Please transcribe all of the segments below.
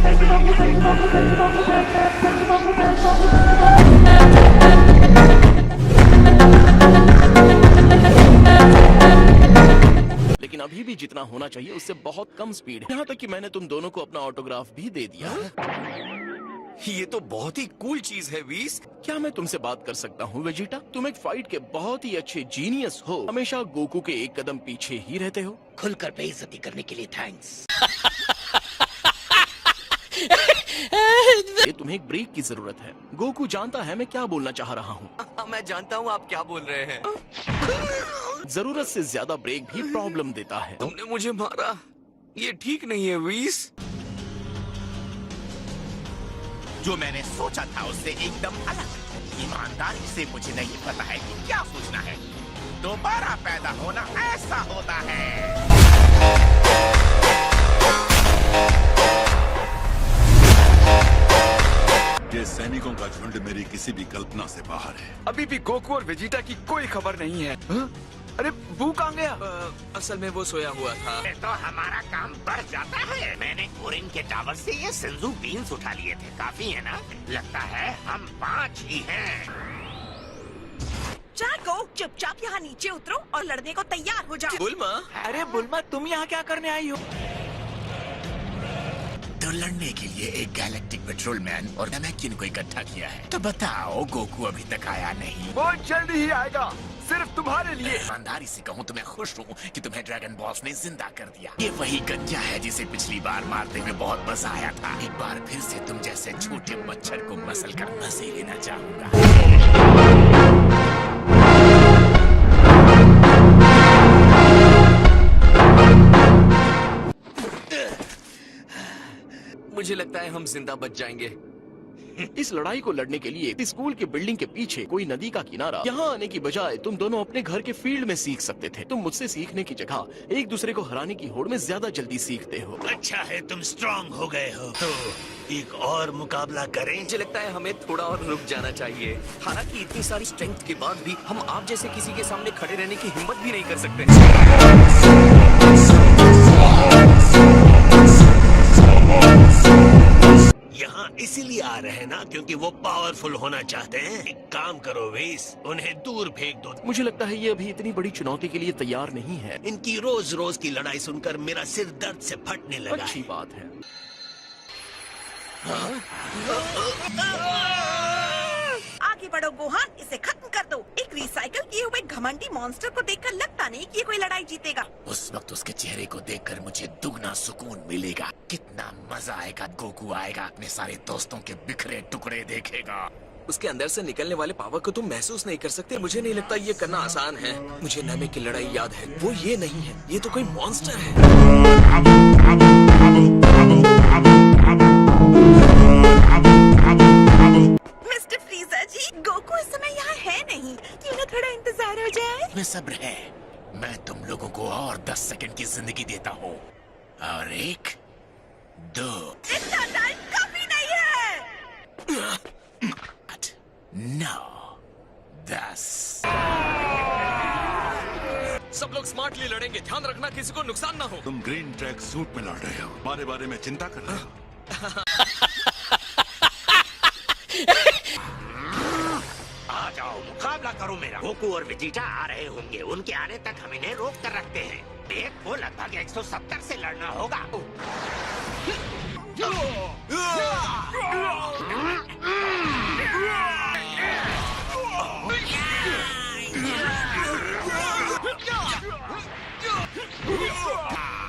लेकिन अभी भी जितना होना चाहिए उससे बहुत कम स्पीड है। यहाँ तक कि मैंने तुम दोनों को अपना ऑटोग्राफ भी दे दिया। ये तो बहुत ही कूल चीज है वीस। क्या मैं तुमसे बात कर सकता हूँ वेजिटा? तुम एक फाइट के बहुत ही अच्छे जीनियस हो, हमेशा गोकू के एक कदम पीछे ही रहते हो। खुलकर बेइज्जती करने के लिए थैंक्स। ये तुम्हें एक ब्रेक की जरूरत है। गोकू जानता है मैं क्या बोलना चाह रहा हूँ। मैं जानता हूँ आप क्या बोल रहे हैं। जरूरत से ज्यादा ब्रेक भी प्रॉब्लम देता है। तुमने मुझे मारा, ये ठीक नहीं है वीस। जो मैंने सोचा था उससे एकदम अलग। ईमानदारी से मुझे नहीं पता है कि क्या सोचना है। दोबारा पैदा होना ऐसा होता है। ये सैनिकों का झुंड मेरी किसी भी कल्पना से बाहर है। अभी भी गोकू और वेजिटा की कोई खबर नहीं है। अरे बू कहाँ गया? असल में वो सोया हुआ था। तो हमारा काम बढ़ जाता है। मैंने कोरिन के टावर से ये सिंजू बीन्स उठा लिए थे। काफी है ना? लगता है हम 5 ही हैं। जागो, चुपचाप यहाँ नीचे उतरो और लड़ने को तैयार हो जाओ। बुल्मा, अरे बुल्मा तुम यहाँ क्या करने आई हो? तो लड़ने के लिए एक गैलेक्टिक पेट्रोलमैन और नमकीन को इकट्ठा किया है। तो बताओ गोकू अभी तक आया नहीं। वो जल्द ही आएगा, सिर्फ तुम्हारे लिए। ईमानदारी से कहूँ तो मैं खुश हूँ कि तुम्हें ड्रैगन बॉस ने जिंदा कर दिया। ये वही गंजा है जिसे पिछली बार मारते हुए बहुत मजा आया था। एक बार फिर से तुम जैसे छोटे मच्छर को मसल कर मजे लेना चाहूंगा। मुझे लगता है हम जिंदा बच जाएंगे। इस लड़ाई को लड़ने के लिए स्कूल के बिल्डिंग के पीछे कोई नदी का किनारा, यहाँ आने की बजाय तुम दोनों अपने घर के फील्ड में सीख सकते थे। तुम मुझसे सीखने की जगह एक दूसरे को हराने की होड़ में ज्यादा जल्दी सीखते हो। अच्छा है तुम स्ट्रांग हो गए हो, तो एक और मुकाबला करें। मुझे लगता है हमें थोड़ा और रुक जाना चाहिए। हालांकि इतनी सारी स्ट्रेंथ के बाद भी हम आप जैसे किसी के सामने खड़े रहने की हिम्मत भी नहीं कर सकते। यहाँ इसीलिए आ रहे हैं ना क्योंकि वो पावरफुल होना चाहते हैं। एक काम करो वेस, उन्हें दूर फेंक दो। मुझे लगता है ये अभी इतनी बड़ी चुनौती के लिए तैयार नहीं है। इनकी रोज रोज की लड़ाई सुनकर मेरा सिर दर्द से फटने लगा अच्छी है। बात है। आगे बढ़ो गोहान, इसे खत्म कर दो। एक रिसाइकल किए हुए घमंडी मॉन्स्टर को देखकर लगता नहीं कि ये कोई लड़ाई जीतेगा। उस वक्त उसके चेहरे को देखकर मुझे दुगना सुकून मिलेगा। कितना मजा आएगा। गोकू आएगा, अपने सारे दोस्तों के बिखरे टुकड़े देखेगा। उसके अंदर से निकलने वाले पावर को तुम महसूस नहीं कर सकते। मुझे नहीं लगता ये करना आसान है। मुझे नामे की लड़ाई याद है, वो ये नहीं है, ये तो कोई मॉन्स्टर है। मिस्टर फ्रीजर जी, गोकू इस समय यहाँ है नहीं। क्यों ना थोड़ा इंतजार हो जाए? में सब्र है। मैं तुम लोगों को और 10 सेकंड की जिंदगी देता हूँ। और 1, 2, इतना टाइम काफी नहीं है। 8, 9, 10। सब लोग स्मार्टली लड़ेंगे। ध्यान रखना किसी को नुकसान ना हो। तुम ग्रीन ट्रैक सूट में लड़ रहे हो, हमारे बारे में चिंता कर रहे हो। आ जाओ, मुकाबला करो मेरा। गोकू और वेजिटा आ रहे होंगे। उनके आने तक हम इन्हें रोक कर रखते हैं। एक को लगभग 170 से लड़ना होगा।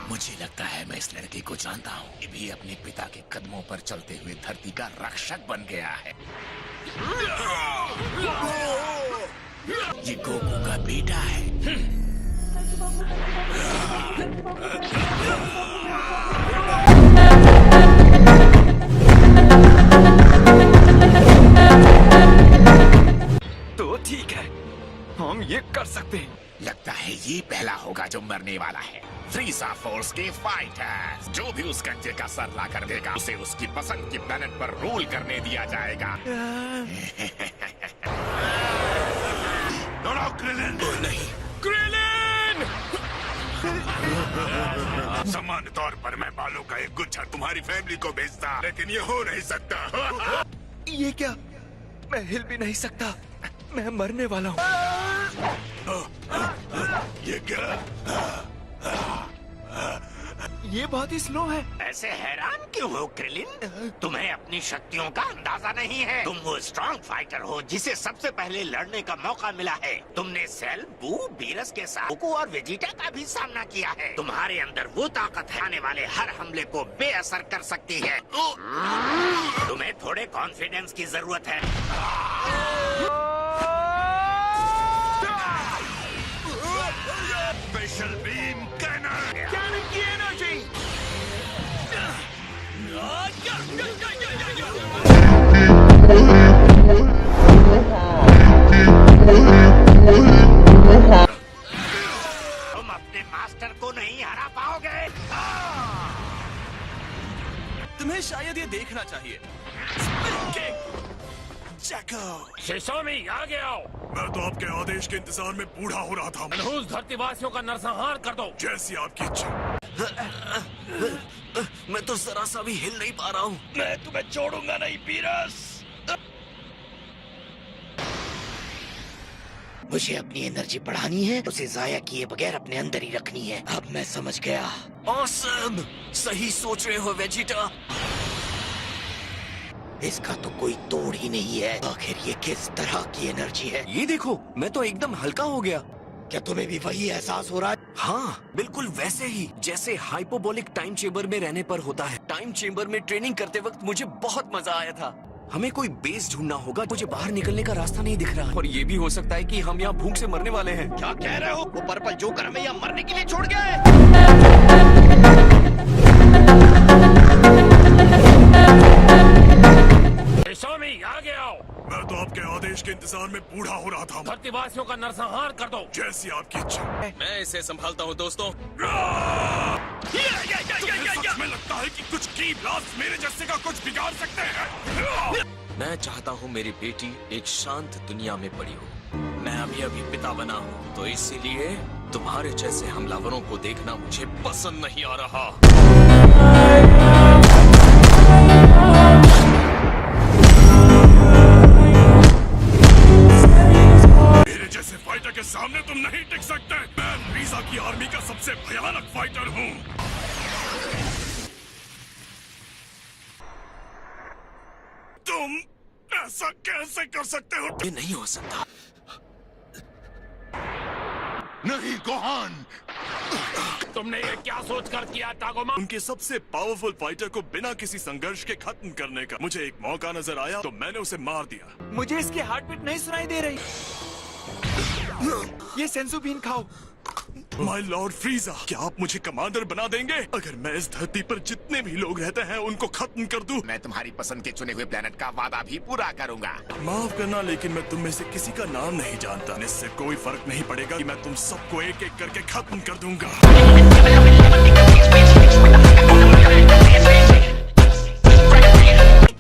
मुझे लगता है मैं इस लड़के को जानता हूँ। ये भी अपने पिता के कदमों पर चलते हुए धरती का रक्षक बन गया है। ये गोकू का बेटा है। तो ठीक है, हम ये कर सकते हैं। लगता है ये पहला होगा जो मरने वाला है। फ्रीजा फोर्स के फाइटर्स, जो भी उस गंजे का सर ला कर देगा उसे उसकी पसंद की प्लेनेट पर रूल करने दिया जाएगा। दौड़ाओ क्रिलिन। क्रिलिन! सामान्य तौर पर मैं बालों का एक गुच्छा तुम्हारी फैमिली को भेजता, लेकिन ये हो नहीं सकता। ये क्या? मैं हिल भी नहीं सकता। मैं मरने वाला हूँ। ये क्या? ये बहुत ही स्लो है। ऐसे हैरान क्यों हो क्रिलिन? तुम्हें अपनी शक्तियों का अंदाजा नहीं है। तुम वो स्ट्रॉन्ग फाइटर हो जिसे सबसे पहले लड़ने का मौका मिला है। तुमने सेल, बू, बीरस के साथ गोकू और वेजिटा का भी सामना किया है। तुम्हारे अंदर वो ताकत है आने वाले हर हमले को बेअसर कर सकती है। तुम्हें थोड़े कॉन्फिडेंस की जरूरत है। Special beam cannon. कैनन की एनर्जी। तुम अपने मास्टर को नहीं हरा पाओगे। तुम्हें शायद ये देखना चाहिए। शिशोमी आगे आओ। मैं तो आपके आदेश के इंतजार में बूढ़ा हो रहा था। मनहूस धरतीवासियों का नरसंहार कर दो। जैसी आपकी इच्छा। मैं तो जरा सा भी हिल नहीं पा रहा हूँ। मैं तुम्हें छोड़ूंगा नहीं बीरस। मुझे अपनी एनर्जी बढ़ानी है, उसे जाया किए बगैर अपने अंदर ही रखनी है। अब मैं समझ गया। ऑसम! सही सोच रहे हो वेजिटा। इसका तो कोई तोड़ ही नहीं है। आखिर ये किस तरह की एनर्जी है? ये देखो, मैं तो एकदम हल्का हो गया। क्या तुम्हें भी वही एहसास हो रहा है? हाँ, बिल्कुल वैसे ही जैसे हाइपोबोलिक टाइम चेंबर में रहने पर होता है। टाइम चेंबर में ट्रेनिंग करते वक्त मुझे बहुत मजा आया था। हमें कोई बेस ढूंढना होगा। मुझे बाहर निकलने का रास्ता नहीं दिख रहा, और ये भी हो सकता है कि हम यहाँ भूख से मरने वाले हैं। क्या कह रहे हो? वो पर्पल जोकर हमें यहाँ मरने के लिए छोड़ गए। शिशोमी आगे आओ। मैं तो आपके आदेश के इंतजार में बूढ़ा हो रहा था। धरतीवासियों का नरसंहार कर दो। जैसी आपकी इच्छा। मैं इसे संभालता हूँ दोस्तों। सच में लगता है कि कुछ की ब्लास्ट मेरे जैसे का कुछ बिगाड़ सकते हैं। मैं चाहता हूँ मेरी बेटी एक शांत दुनिया में बड़ी हो। मैं अभी पिता बना हूँ, तो इसीलिए तुम्हारे जैसे हमलावरों को देखना मुझे पसंद नहीं आ रहा। मेरे जैसे फाइटर के सामने तुम नहीं टिक सकते। मैं रीजा की आर्मी का सबसे भयानक फाइटर हूँ। तुम ऐसा कैसे कर सकते हो? ये नहीं हो सकता। नहीं गोहान। तुमने ये क्या सोचकर किया टागोमा? उनके सबसे पावरफुल फाइटर को बिना किसी संघर्ष के खत्म करने का मुझे एक मौका नजर आया, तो मैंने उसे मार दिया। मुझे इसकी हार्ट बीट नहीं सुनाई दे रही। ये सेंसू बीन खाओ। माय लॉर्ड फ्रीजा, क्या आप मुझे कमांडर बना देंगे? अगर मैं इस धरती पर जितने भी लोग रहते हैं उनको खत्म कर दूं। मैं तुम्हारी पसंद के चुने हुए प्लेनेट का वादा भी पूरा करूंगा। माफ करना, लेकिन मैं तुम में से किसी का नाम नहीं जानता। इससे कोई फर्क नहीं पड़ेगा कि मैं तुम सबको एक एक करके खत्म कर दूंगा।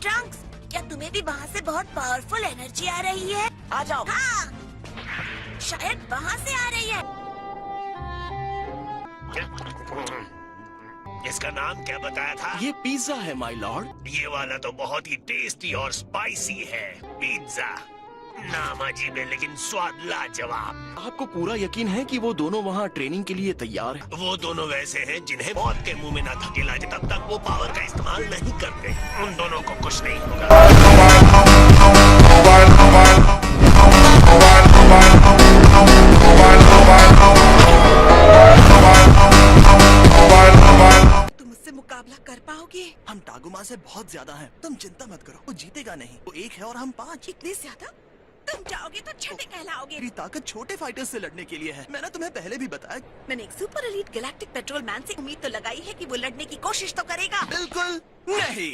ट्रंक्स, क्या तुम्हें भी वहाँ से बहुत पावरफुल एनर्जी आ रही है? आ जाओ। हाँ, शायद वहाँ से आ रही है। इसका नाम क्या बताया था? ये पिज्जा है माय लॉर्ड। ये वाला तो बहुत ही टेस्टी और स्पाइसी है। पिज्जा नाम अजीब है लेकिन स्वाद लाजवाब। आपको पूरा यकीन है कि वो दोनों वहाँ ट्रेनिंग के लिए तैयार हैं? वो दोनों वैसे हैं जिन्हें मौत के मुंह में न धकेला जाए तब तक वो पावर का इस्तेमाल नहीं करते। उन दोनों को कुछ नहीं होगा। तुम उससे मुकाबला कर पाओगे? हम टागुमा से बहुत ज्यादा हैं। तुम चिंता मत करो, वो जीतेगा नहीं। वो एक है और हम 5। इतने ज्यादा? तुम जाओगे तो छठे कहलाओगे। मेरी ताकत छोटे फाइटर्स से लड़ने के लिए है। मैंने तुम्हें पहले भी बताया। मैंने एक super elite galactic petrol man से उम्मीद तो लगाई है कि वो लड़ने की कोशिश तो करेगा। बिल्कुल नहीं।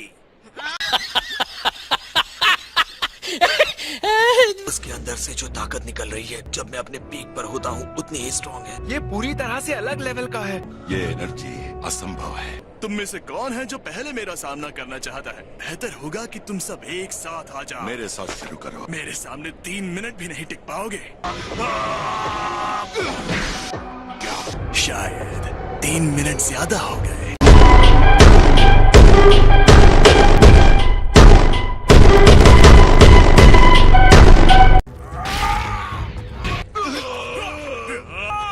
उसके अंदर से जो ताकत निकल रही है जब मैं अपने पीक पर होता हूँ उतनी ही स्ट्रॉन्ग है। ये पूरी तरह से अलग लेवल का है। ये एनर्जी असंभव है। तुम में से कौन है जो पहले मेरा सामना करना चाहता है? बेहतर होगा कि तुम सब एक साथ आ जाओ। मेरे साथ शुरू करो। मेरे सामने 3 मिनट भी नहीं टिक पाओगे। शायद 3 मिनट ज्यादा हो गए।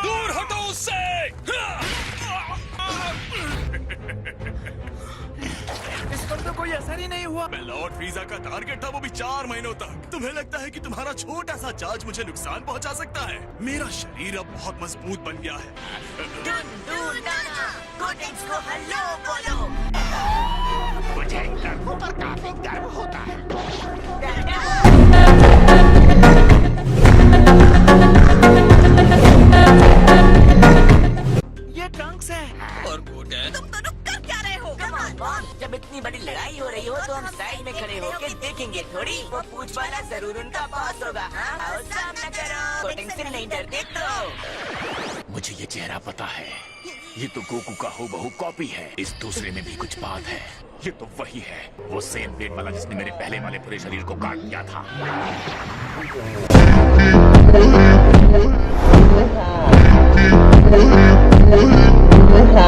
दूर हटो उससे। इस पर तो कोई असर ही नहीं हुआ। मैं लॉर्ड फ्रीजा का टारगेट था, वो भी 4 महीनों तक। तुम्हें लगता है कि तुम्हारा छोटा सा चार्ज मुझे नुकसान पहुंचा सकता है? मेरा शरीर अब बहुत मजबूत बन गया है। मुझे लड़कों पर काफी गर्व होता है। ये ट्रंक्स है। और गोटेन, तुम दोनों कर क्या रहे हो? जब इतनी बड़ी लड़ाई हो रही हो तो हम साइड में खड़े होकर देखेंगे थोड़ी। वो पूछ वाला जरूर उनका बॉस होगा। हाँ, आओ सामना करो। कोटिंग से नहीं डरते तो। मुझे ये चेहरा पता है। ये तो गोकू का हूबहू कॉपी है। इस दूसरे में भी कुछ बात है। ये तो वही है, वो सेम ब्लेड वाला जिसने मेरे पहले वाले पूरे शरीर को काट दिया था।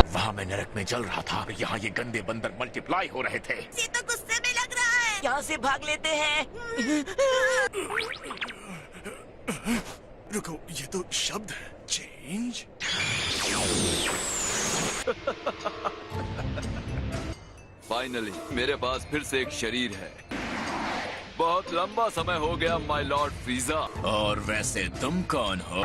वहाँ मैं नरक में जल रहा था, यहाँ ये गंदे बंदर मल्टीप्लाई हो रहे थे। ये तो गुस्से में लग रहा है। यहाँ से भाग लेते हैं। रुको, ये तो शब्द है। चेंज। फाइनली मेरे पास फिर से एक शरीर है। बहुत लंबा समय हो गया माय लॉर्ड फ्रीजा। और वैसे तुम कौन हो?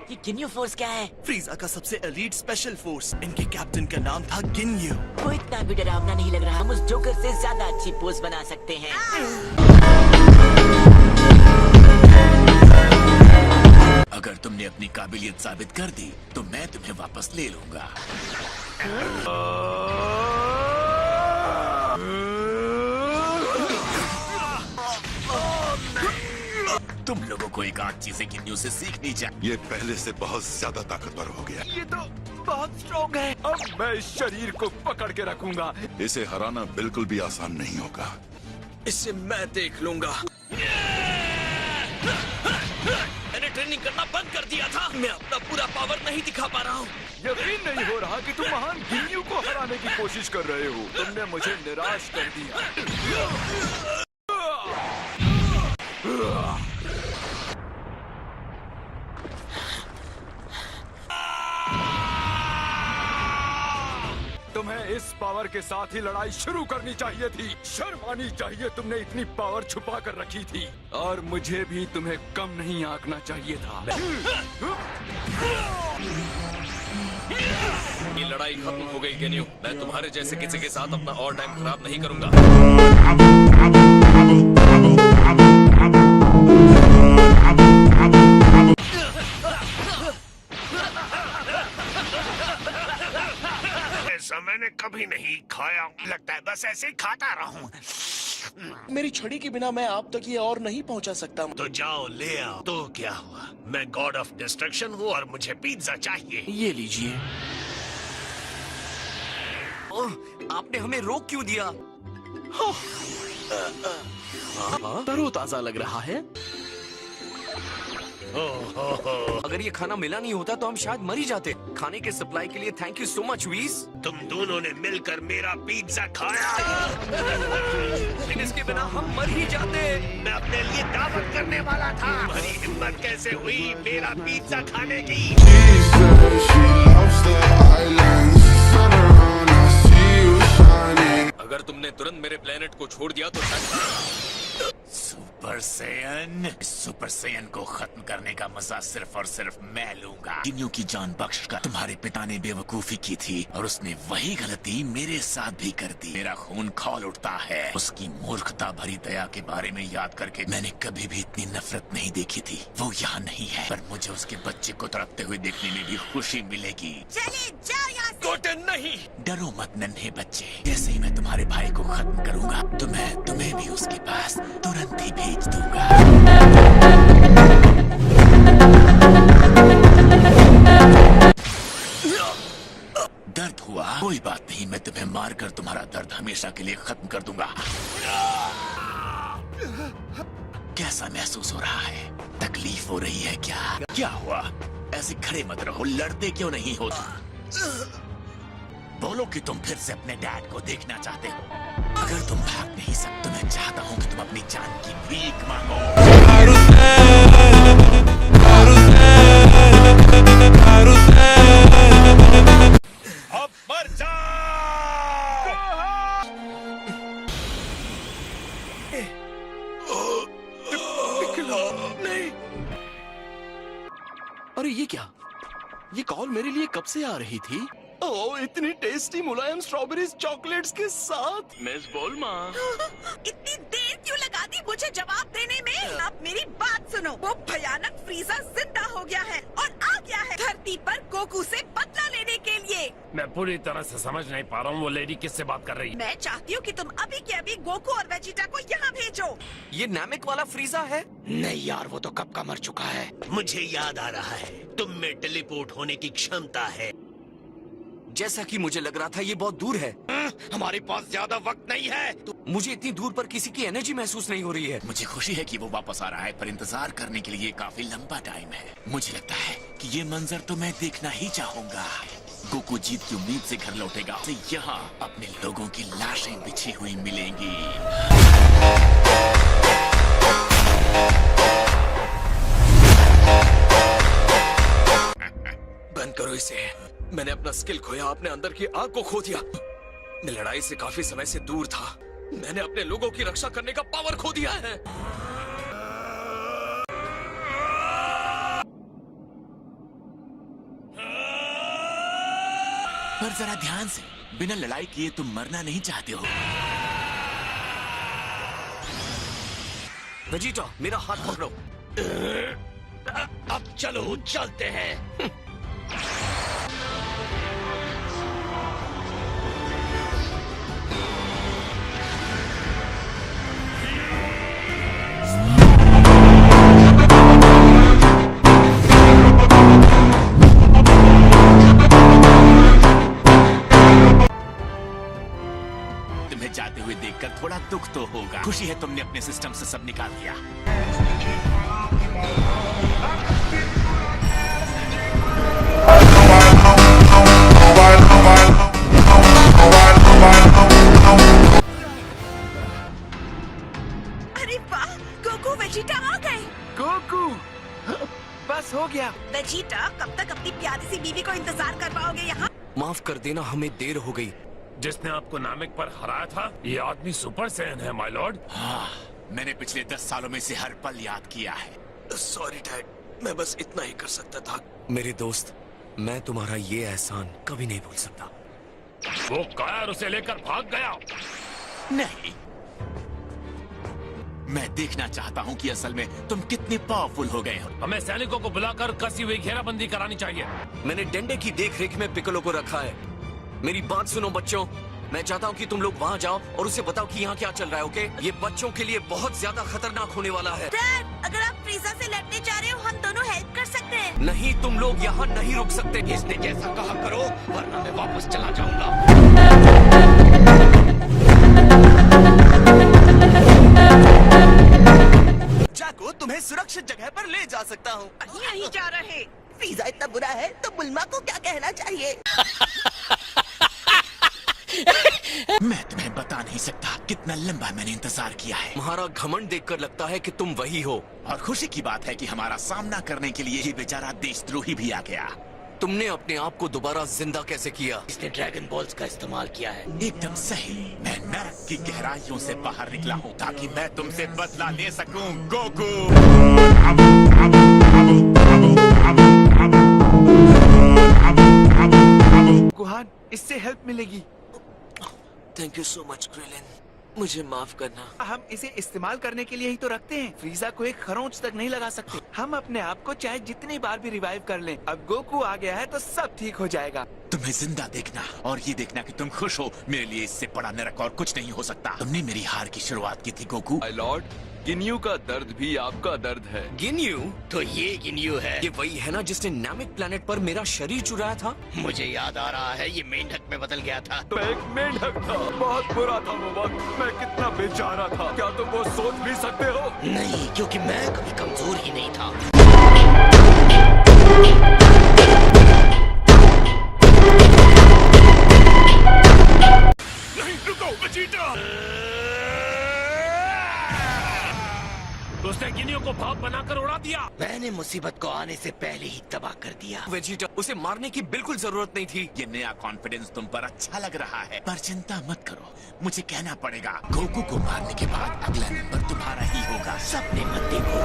ये किन्यू फोर्स क्या है? फ्रीजा का सबसे एलीट स्पेशल फोर्स। इनके कैप्टन का नाम था गिन्यू। वो इतना भी डरावना नहीं लग रहा। हम उस जोकर से ज्यादा अच्छी पोज बना सकते हैं। अगर तुमने अपनी काबिलियत साबित कर दी तो मैं तुम्हें वापस ले लूंगा। तुम लोगों को एक आध चीजें गिन्यू से सीखनी चाहिए। ये पहले से बहुत ज्यादा ताकतवर हो गया। ये तो बहुत स्ट्रॉन्ग है। अब मैं इस शरीर को पकड़ के रखूंगा। इसे हराना बिल्कुल भी आसान नहीं होगा। इसे मैं देख लूंगा। मैंने ट्रेनिंग करना बंद कर दिया था। मैं अपना पूरा पावर नहीं दिखा पा रहा हूँ। यकीन नहीं हो रहा कि तुम महान गिन्यू को हराने की कोशिश कर रहे हो। तुमने मुझे निराश कर दिया। तुम्हें इस पावर के साथ ही लड़ाई शुरू करनी चाहिए थी। शर्म आनी चाहिए, तुमने इतनी पावर छुपा कर रखी थी। और मुझे भी तुम्हें कम नहीं आंकना चाहिए था। ये लड़ाई खत्म हो गई गिन्यू। मैं तुम्हारे जैसे किसी के साथ अपना और टाइम खराब नहीं करूंगा। ऐसा मैंने कभी नहीं खाया। लगता है बस ऐसे ही खाता रहूं। मेरी छड़ी के बिना मैं आप तक ये और नहीं पहुंचा सकता। तो जाओ ले आओ। तो क्या हुआ, मैं गॉड ऑफ डिस्ट्रक्शन हूँ और मुझे पिज्जा चाहिए। ये लीजिए। ओह, आपने हमें रोक क्यों दिया? तरोताजा लग रहा है। अगर ये खाना मिला नहीं होता तो हम शायद मर ही जाते। खाने के सप्लाई के लिए थैंक यू सो मच वीज। तुम दोनों ने मिलकर मेरा पिज्जा खाया। लेकिन इसके बिना हम मर ही जाते। मैं अपने लिए दावत करने वाला था। तुम्हारी हिम्मत कैसे हुई मेरा पिज्जा खाने की? अगर तुमने तुरंत मेरे प्लेनेट को छोड़ दिया तो शायद। सुपर सैयन को खत्म करने का मजा सिर्फ और सिर्फ मैं लूंगा। गिन्यू की जान बख्श कर तुम्हारे पिता ने बेवकूफी की थी और उसने वही गलती मेरे साथ भी कर दी। मेरा खून खौल उठता है। उसकी मूर्खता भरी दया के बारे में याद करके मैंने कभी भी इतनी नफरत नहीं देखी थी। वो यहाँ नहीं है, पर मुझे उसके बच्चे को तड़पते हुए देखने में भी खुशी मिलेगी। चले जाओ यहाँ से। गोटेन नहीं। डरो मत नन्हे बच्चे, जैसे ही मैं तुम्हारे भाई को खत्म करूंगा तो मैं तुम्हें भी उसके पास तुरंत ही भेज दूंगा। दर्द हुआ? कोई बात नहीं, मैं तुम्हें मारकर तुम्हारा दर्द हमेशा के लिए खत्म कर दूंगा। कैसा महसूस हो रहा है? तकलीफ हो रही है क्या? क्या हुआ? ऐसे खड़े मत रहो, लड़ते क्यों नहीं हो? बोलो कि तुम फिर से अपने डैड को देखना चाहते हो। अगर तुम भाग नहीं सकते तो मैं चाहता हूँ कि तुम अपनी जान की भीख मांगो। अब मर जा। नहीं। अरे ये क्या? ये कॉल मेरे लिए कब से आ रही थी? ओह, इतनी टेस्टी मुलायम स्ट्रॉबेरीज चॉकलेट्स के साथ। मिस बोलमा, इतनी देर क्यों लगा दी मुझे जवाब देने में? अब मेरी बात सुनो। वो भयानक फ्रीजा जिंदा हो गया है और आ गया है धरती पर गोकू से बदला लेने के लिए। मैं पूरी तरह से समझ नहीं पा रहा हूँ वो लेडी किससे बात कर रही है। मैं चाहती हूँ कि तुम अभी के अभी गोकू और वेजिटा को यहाँ भेजो। ये नामिक वाला फ्रीजा है? नहीं यार, वो तो कब का मर चुका है। मुझे याद आ रहा है, तुम में टेलीपोर्ट होने की क्षमता है। जैसा कि मुझे लग रहा था ये बहुत दूर है। हमारे पास ज्यादा वक्त नहीं है। तो मुझे इतनी दूर पर किसी की एनर्जी महसूस नहीं हो रही है। मुझे खुशी है कि वो वापस आ रहा है, पर इंतजार करने के लिए काफी लंबा टाइम है। मुझे लगता है कि ये मंजर तो मैं देखना ही चाहूंगा। गोकू जीत की उम्मीद से घर लौटेगा, तो यहाँ अपने लोगों की लाशें बिछी हुई मिलेंगी। बंद करो इसे। मैंने अपना स्किल खोया, अपने अंदर की आग को खो दिया। मैं लड़ाई से काफी समय से दूर था। मैंने अपने लोगों की रक्षा करने का पावर खो दिया है। पर जरा ध्यान से, बिना लड़ाई किए तुम मरना नहीं चाहते हो। वेजिटा, मेरा हाथ पकड़ो। अब चलो, चलते हैं। तुम्हें जाते हुए देखकर थोड़ा दुख तो होगा। खुशी है तुमने अपने सिस्टम से सब निकाल दिया। अरे वाह, गोकू वेजिटा आ गए। गोकू, बस हो गया। वेजिटा, कब तक अपनी प्यारी सी बीवी को इंतजार कर पाओगे यहाँ? माफ कर देना, हमें देर हो गई। जिसने आपको नामिक पर हराया था, ये आदमी सुपर सैयन है माय लॉर्ड। हाँ, मैंने पिछले 10 सालों में से हर पल याद किया है। सॉरी डैड, मैं बस इतना ही कर सकता था। मेरे दोस्त, मैं तुम्हारा ये एहसान कभी नहीं भूल सकता। वो कायर उसे लेकर भाग गया। नहीं, मैं देखना चाहता हूँ कि असल में तुम कितने पावरफुल हो गए हो। हमें सैनिकों को बुलाकर कसी हुई घेराबंदी करानी चाहिए। मैंने डंडे की देखरेख में पिकलो को रखा है। मेरी बात सुनो बच्चों, मैं चाहता हूँ कि तुम लोग वहाँ जाओ और उसे बताओ कि यहाँ क्या चल रहा है, ओके? ये बच्चों के लिए बहुत ज्यादा खतरनाक होने वाला है। डैड, अगर आप फ्रीजा से लड़ने जा रहे हो, हम दोनों हेल्प कर सकते हैं। नहीं, तुम लोग यहाँ नहीं रुक सकते। इसने जैसा कहा करो, वरना मैं वापस चला जाऊंगा। जाको, तुम्हें सुरक्षित जगह पर ले जा सकता हूँ। यहीं जा रहे। फ्रीजा इतना बुरा है तो बुल्मा को क्या कहना चाहिए? मैं तुम्हें बता नहीं सकता कितना लंबा मैंने इंतजार किया है। तुम्हारा घमंड देखकर लगता है कि तुम वही हो। और खुशी की बात है कि हमारा सामना करने के लिए ये बेचारा देशद्रोही भी आ गया। तुमने अपने आप को दोबारा जिंदा कैसे किया? इसने ड्रैगन बॉल्स का इस्तेमाल किया है। एकदम सही। मैं नरक की गहराइयों से बाहर निकला हूँ ताकि मैं तुमसे बदला ले सकूं, गोकू। गुहान, इससे हेल्प मिलेगी। Thank you so much Krillin, मुझे माफ करना। हम इसे इस्तेमाल करने के लिए ही तो रखते हैं। फ्रीजा को एक खरोंच तक नहीं लगा सकते। हम अपने आप को चाहे जितनी बार भी रिवाइव कर लें, अब गोकू आ गया है तो सब ठीक हो जाएगा। तुम्हें जिंदा देखना और ये देखना कि तुम खुश हो, मेरे लिए इससे बड़ा नरक और कुछ नहीं हो सकता। तुमने मेरी हार की शुरुआत की थी गोकू। माय लॉर्ड, गिन्यू का दर्द भी आपका दर्द है। गिन्यू? तो ये गिन्यू है। ये वही है ना जिसने नामिक प्लेनेट पर मेरा शरीर चुराया था? मुझे याद आ रहा है, ये मेंढक में बदल गया था। तो एक मेंढक था। बहुत बुरा था वो वक्त। मैं कितना बेचारा था, क्या तुम वो सोच भी सकते हो? नहीं, क्योंकि मैं कभी कमजोर ही नहीं था। वेजिटा! उसने गिनियों को भाप बनाकर उड़ा दिया। मैंने मुसीबत को आने से पहले ही तबाह कर दिया। वेजिटा, उसे मारने की बिल्कुल जरूरत नहीं थी। ये नया कॉन्फिडेंस तुम पर अच्छा लग रहा है, पर चिंता मत करो, मुझे कहना पड़ेगा गोकू को मारने के बाद अगला नंबर तुम्हारा ही होगा। सपने मत देखो।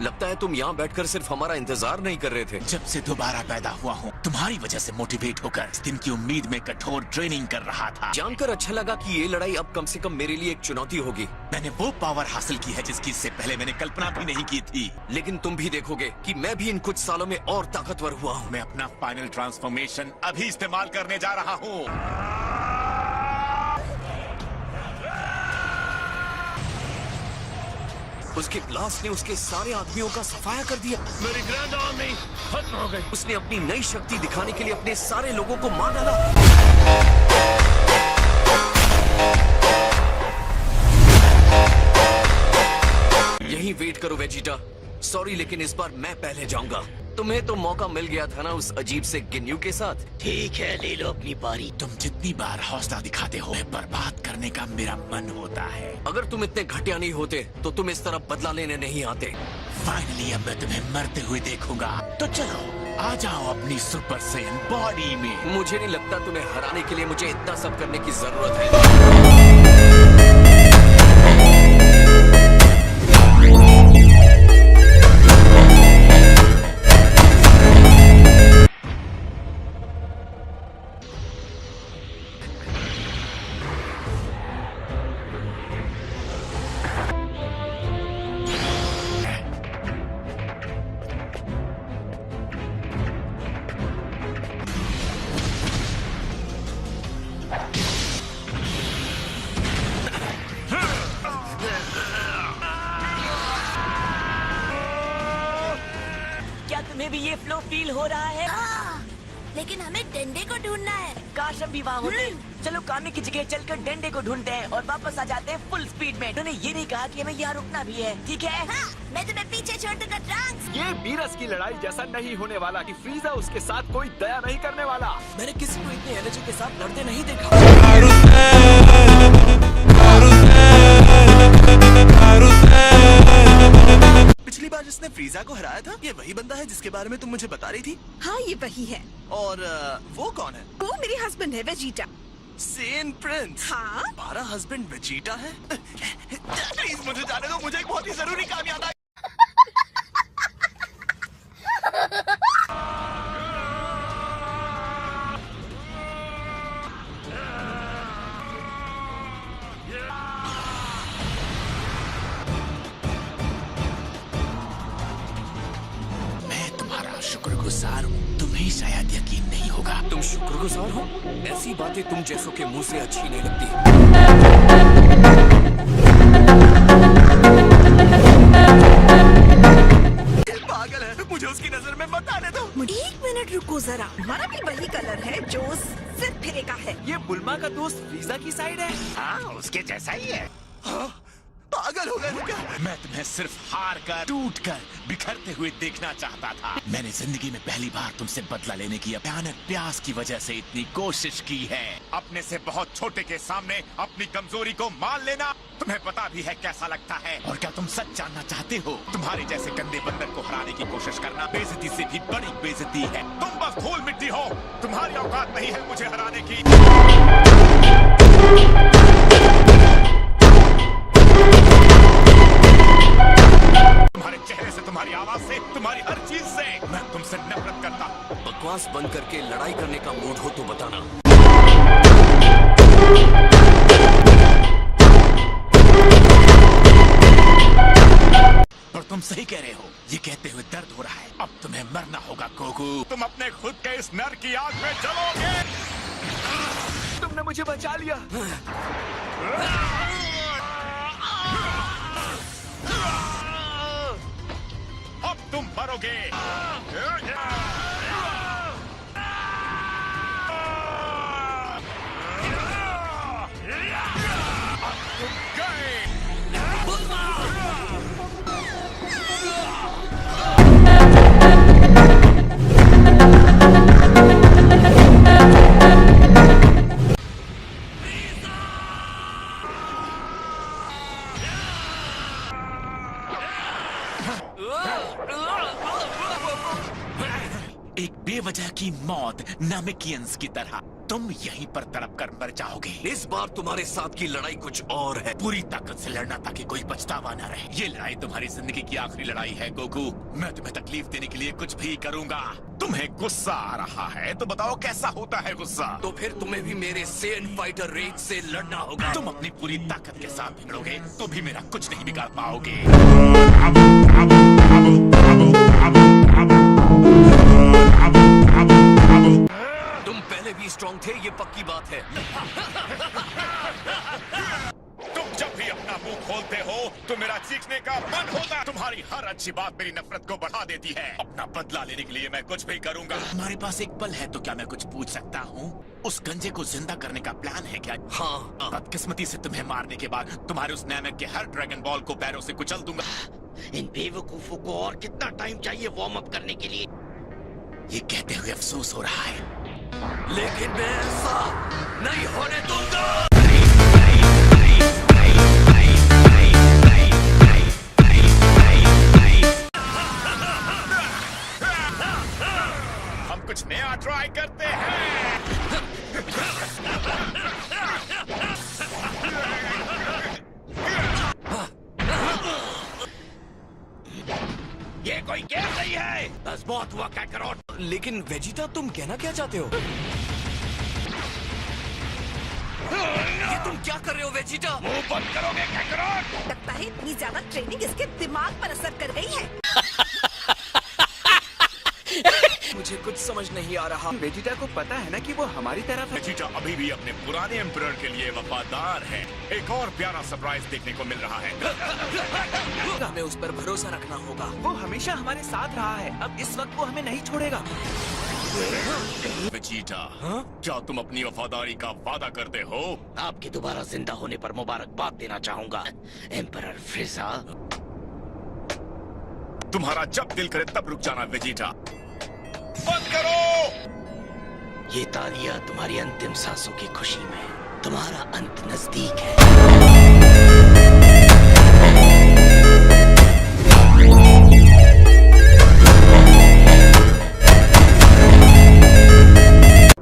लगता है तुम यहाँ बैठकर सिर्फ हमारा इंतजार नहीं कर रहे थे। जब से दोबारा पैदा हुआ हूँ, तुम्हारी वजह से मोटिवेट होकर इस दिन की उम्मीद में कठोर ट्रेनिंग कर रहा था। जानकर अच्छा लगा कि ये लड़ाई अब कम से कम मेरे लिए एक चुनौती होगी। मैंने वो पावर हासिल की है जिसकी इससे पहले मैंने कल्पना भी नहीं की थी। लेकिन तुम भी देखोगे कि मैं भी इन कुछ सालों में और ताकतवर हुआ हूँ। मैं अपना फाइनल ट्रांसफॉर्मेशन अभी इस्तेमाल करने जा रहा हूँ। उसके ब्लास्ट ने उसके सारे आदमियों का सफाया कर दिया। मेरी ग्रैंड आर्मी खत्म हो गई। उसने अपनी नई शक्ति दिखाने के लिए अपने सारे लोगों को मार डाला। यहीं वेट करो वेजिटा। सॉरी, लेकिन इस बार मैं पहले जाऊंगा। तुम्हें तो मौका मिल गया था ना उस अजीब से गिन्यू के साथ। ठीक है, ले लो अपनी बारी। तुम जितनी बार हौसला दिखाते हो, बर्बाद करने का मेरा मन होता है। अगर तुम इतने घटिया नहीं होते तो तुम इस तरह बदला लेने नहीं आते। फाइनली अब मैं तुम्हें मरते हुए देखूंगा। तो चलो आ जाओ अपनी सुपर सैयन बॉडी में। मुझे नहीं लगता तुम्हें हराने के लिए मुझे इतना सब करने की जरूरत है। क्या तुम्हें भी ये फ्लो फील हो रहा है? लेकिन हमें डंडे को ढूंढना है। काश हम भी वहाँ होते। चलो कामी की जगह चलकर डंडे को ढूंढते हैं और वापस आ जाते हैं फुल स्पीड में। उन्होंने ये नहीं कहा कि हमें यहाँ रुकना भी है, ठीक है? हाँ, मैं तुम्हें पीछे छोड़ दूंगा ट्रंक्स। ये बीरस की लड़ाई जैसा नहीं होने वाला कि फ्रीजा उसके साथ कोई दया नहीं करने वाला। मैंने किसी को इतने एनर्जी के साथ लड़ते नहीं देखा। पिछली बार जिसने फ्रीजा को हराया था, ये वही बंदा है जिसके बारे में तुम मुझे बता रही थी। हाँ, ये वही है। और वो कौन है? वो मेरे हस्बैंड है, वेजिटा। सेन प्रिंस। हाँ? हमारा हस्बैंड वेजिटा है? प्लीज मुझे जाने दो, मुझे एक बहुत ही जरूरी काम याद आया। शुक्रगुजार हूँ, तुम्हें शायद यकीन नहीं होगा। तुम शुक्रगुजार हो? ऐसी बातें तुम जैसों के मुंह से अच्छी नहीं लगती। पागल है, मुझे उसकी नजर में मत आने दो। 1 मिनट रुको जरा। हमारा भी वही कलर है जो सिर फिरे का है। ये बुल्मा का दोस्त फ्रीजा की साइड है। हाँ, उसके जैसा ही है। पागल हो गए हो क्या? मैं तुम्हें सिर्फ हार कर, टूट कर, बिखरते हुए देखना चाहता था। मैंने जिंदगी में पहली बार तुमसे बदला लेने की भयानक प्यास की वजह से इतनी कोशिश की है। अपने से बहुत छोटे के सामने अपनी कमजोरी को मान लेना तुम्हें पता भी है कैसा लगता है। और क्या तुम सच जानना चाहते हो? तुम्हारे जैसे गंदे बंदर को हराने की कोशिश करना बेइज्जती से भी बड़ी बेइज्जती है। तुम बस धूल मिट्टी हो, तुम्हारी औकात नहीं है मुझे हराने की। तुम्हारे चेहरे से, तुम्हारी आवाज से, तुम्हारी हर चीज से मैं तुमसे नफरत करता हूँ। बकवास बंद करके लड़ाई करने का मूड हो तो बताना। पर तुम सही कह रहे हो, ये कहते हुए दर्द हो रहा है। अब तुम्हें मरना होगा गोकू। तुम अपने खुद के इस नर की आग में जलोगे। तुमने मुझे बचा लिया। अब तुम मरोगे। साथ नामिकियंस की तरह तुम यहीं पर तड़प कर मर जाओगे। इस बार तुम्हारे साथ की लड़ाई कुछ और है। पूरी ताकत से लड़ना ताकि कोई पछतावा न रहे। ये लड़ाई तुम्हारी जिंदगी की आखिरी लड़ाई है गोकू। मैं तुम्हें तकलीफ देने के लिए कुछ भी करूंगा। तुम्हें गुस्सा आ रहा है तो बताओ कैसा होता है गुस्सा। तो फिर तुम्हें भी मेरे सेन फाइटर रेज से लड़ना होगा। तुम अपनी पूरी ताकत के साथ भिड़ोगे तो भी मेरा कुछ नहीं बिगाड़ पाओगे। तुम पहले भी स्ट्रॉन्ग थे, ये पक्की बात है। तुम जब भी अपना मुंह खोलते हो तो मेरा चीखने का मन होता है। तुम्हारी हर अच्छी बात मेरी नफरत को बढ़ा देती है। अपना बदला लेने के लिए मैं कुछ भी करूंगा। हमारे पास एक पल है तो क्या मैं कुछ पूछ सकता हूँ? उस गंजे को जिंदा करने का प्लान है क्या? हाँ। बदकिस्मती से तुम्हें मारने के बाद तुम्हारे उस नैमेक के हर ड्रैगन बॉल को पैरों से कुचल दूंगा। इन बेवकूफों को और कितना टाइम चाहिए वार्म अप करने के लिए? ये कहते हुए अफसोस हो रहा है लेकिन मैं ऐसा नहीं होने दूंगा। हम कुछ नया ट्राई करते हैं। ये कोई गेम नहीं है। बस बहुत हुआ काकरोट। लेकिन वेजिटा, तुम कहना क्या चाहते हो? ये तुम क्या कर रहे हो वेजिटा? मुंह बंद करोगे काकरोट? लगता है इतनी ज्यादा ट्रेनिंग इसके दिमाग पर असर कर गई है। मुझे कुछ समझ नहीं आ रहा। वेजिटा को पता है ना कि वो हमारी तरफ है। वेजिटा अभी भी अपने पुराने एम्परर के लिए वफादार है। एक और प्यारा सरप्राइज देखने को मिल रहा है। हमें उस पर भरोसा रखना होगा। वो हमेशा हमारे साथ रहा है। अब इस वक्त वो हमें नहीं छोड़ेगा। वेजिटा, क्या तुम अपनी वफादारी का वादा करते हो? आपके दोबारा जिंदा होने पर मुबारकबाद देना चाहूंगा एम्परर फ्रीजा। तुम्हारा जब दिल करे तब रुक जाना वेजिटा। बंद करो। ये तालियां तुम्हारी अंतिम सांसों की खुशी में। तुम्हारा अंत नजदीक है।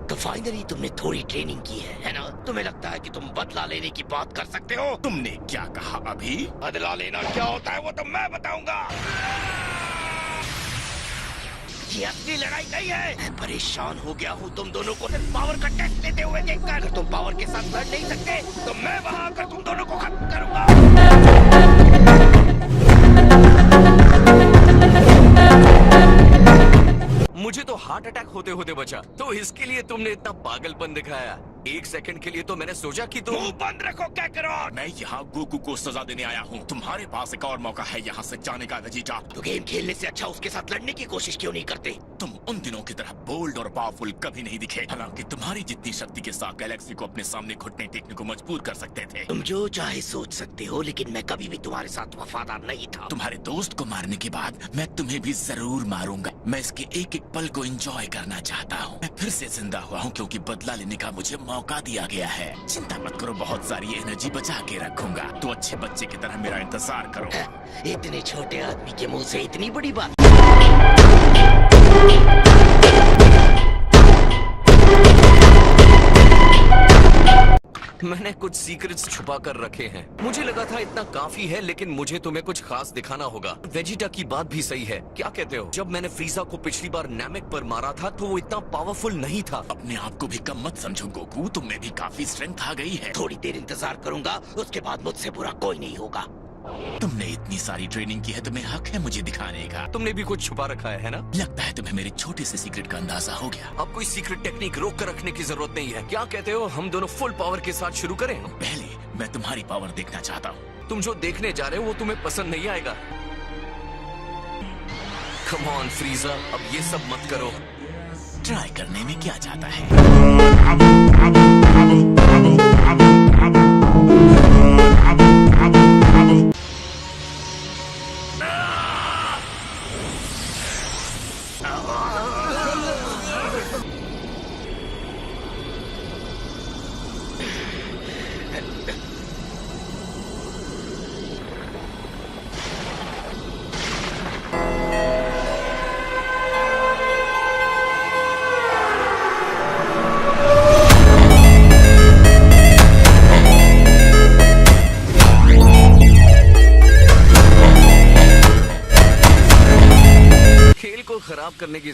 तो फाइनली तुमने थोड़ी ट्रेनिंग की है ना? तुम्हें लगता है कि तुम बदला लेने की बात कर सकते हो? तुमने क्या कहा अभी? बदला लेना क्या होता है वो तो मैं बताऊंगा। ये असली लड़ाई नहीं है। मैं परेशान हो गया हूँ तुम दोनों को सिर्फ पावर का टेस्ट लेते हुए देखकर। अगर तुम पावर के साथ लड़ नहीं सकते तो मैं वहाँ आकर तुम दोनों को खत्म करूंगा। मुझे तो हार्ट अटैक होते होते बचा, तो इसके लिए तुमने इतना पागलपन दिखाया। एक सेकंड के लिए तो मैंने सोचा कि तुम बंद रखो काकरोट। मैं यहाँ गोकू को सजा देने आया हूँ। तुम्हारे पास एक और मौका है यहाँ से जाने का वेजिटा। तो गेम खेलने से अच्छा उसके साथ लड़ने की कोशिश क्यों नहीं करते? तुम उन दिनों की तरह बोल्ड और पावरफुल कभी नहीं दिखे। हालांकि तुम्हारी जितनी शक्ति के साथ गैलेक्सी को अपने सामने घुटने टेकने को मजबूर कर सकते थे। तुम जो चाहे सोच सकते हो, लेकिन मैं कभी भी तुम्हारे साथ वफादार नहीं था। तुम्हारे दोस्त को मारने के बाद मैं तुम्हें भी जरूर मारूंगा। मैं इसके एक एक पल को एंजॉय करना चाहता हूँ। मैं फिर से जिंदा हुआ हूँ क्योंकि बदला लेने का मुझे मौका दिया गया है। चिंता मत करो, बहुत सारी एनर्जी बचा के रखूंगा। तो अच्छे बच्चे की तरह मेरा इंतजार करो। इतने छोटे आदमी के मुंह से इतनी बड़ी बात। मैंने कुछ सीक्रेट्स छुपा कर रखे हैं। मुझे लगा था इतना काफी है, लेकिन मुझे तुम्हें कुछ खास दिखाना होगा। वेजिटा की बात भी सही है, क्या कहते हो? जब मैंने फ्रीजा को पिछली बार नामेक पर मारा था तो वो इतना पावरफुल नहीं था। अपने आप को भी कम मत समझो गोकू, तुम में भी काफी स्ट्रेंथ आ गई है। थोड़ी देर इंतजार करूंगा, उसके बाद मुझसे बुरा कोई नहीं होगा। तुमने इतनी सारी ट्रेनिंग की है, तुम्हें हक है मुझे दिखाने का। तुमने भी कुछ छुपा रखा है ना? लगता है तुम्हें मेरे छोटे से सीक्रेट का अंदाजा हो गया। अब कोई सीक्रेट टेक्निक रोक कर रखने की जरूरत नहीं है। क्या कहते हो, हम दोनों फुल पावर के साथ शुरू करें? पहले मैं तुम्हारी पावर देखना चाहता हूँ। तुम जो देखने जा रहे हो वो तुम्हें पसंद नहीं आएगा। कम ऑन फ्रीजा, अब ये सब मत करो। ट्राई करने में क्या जाता है।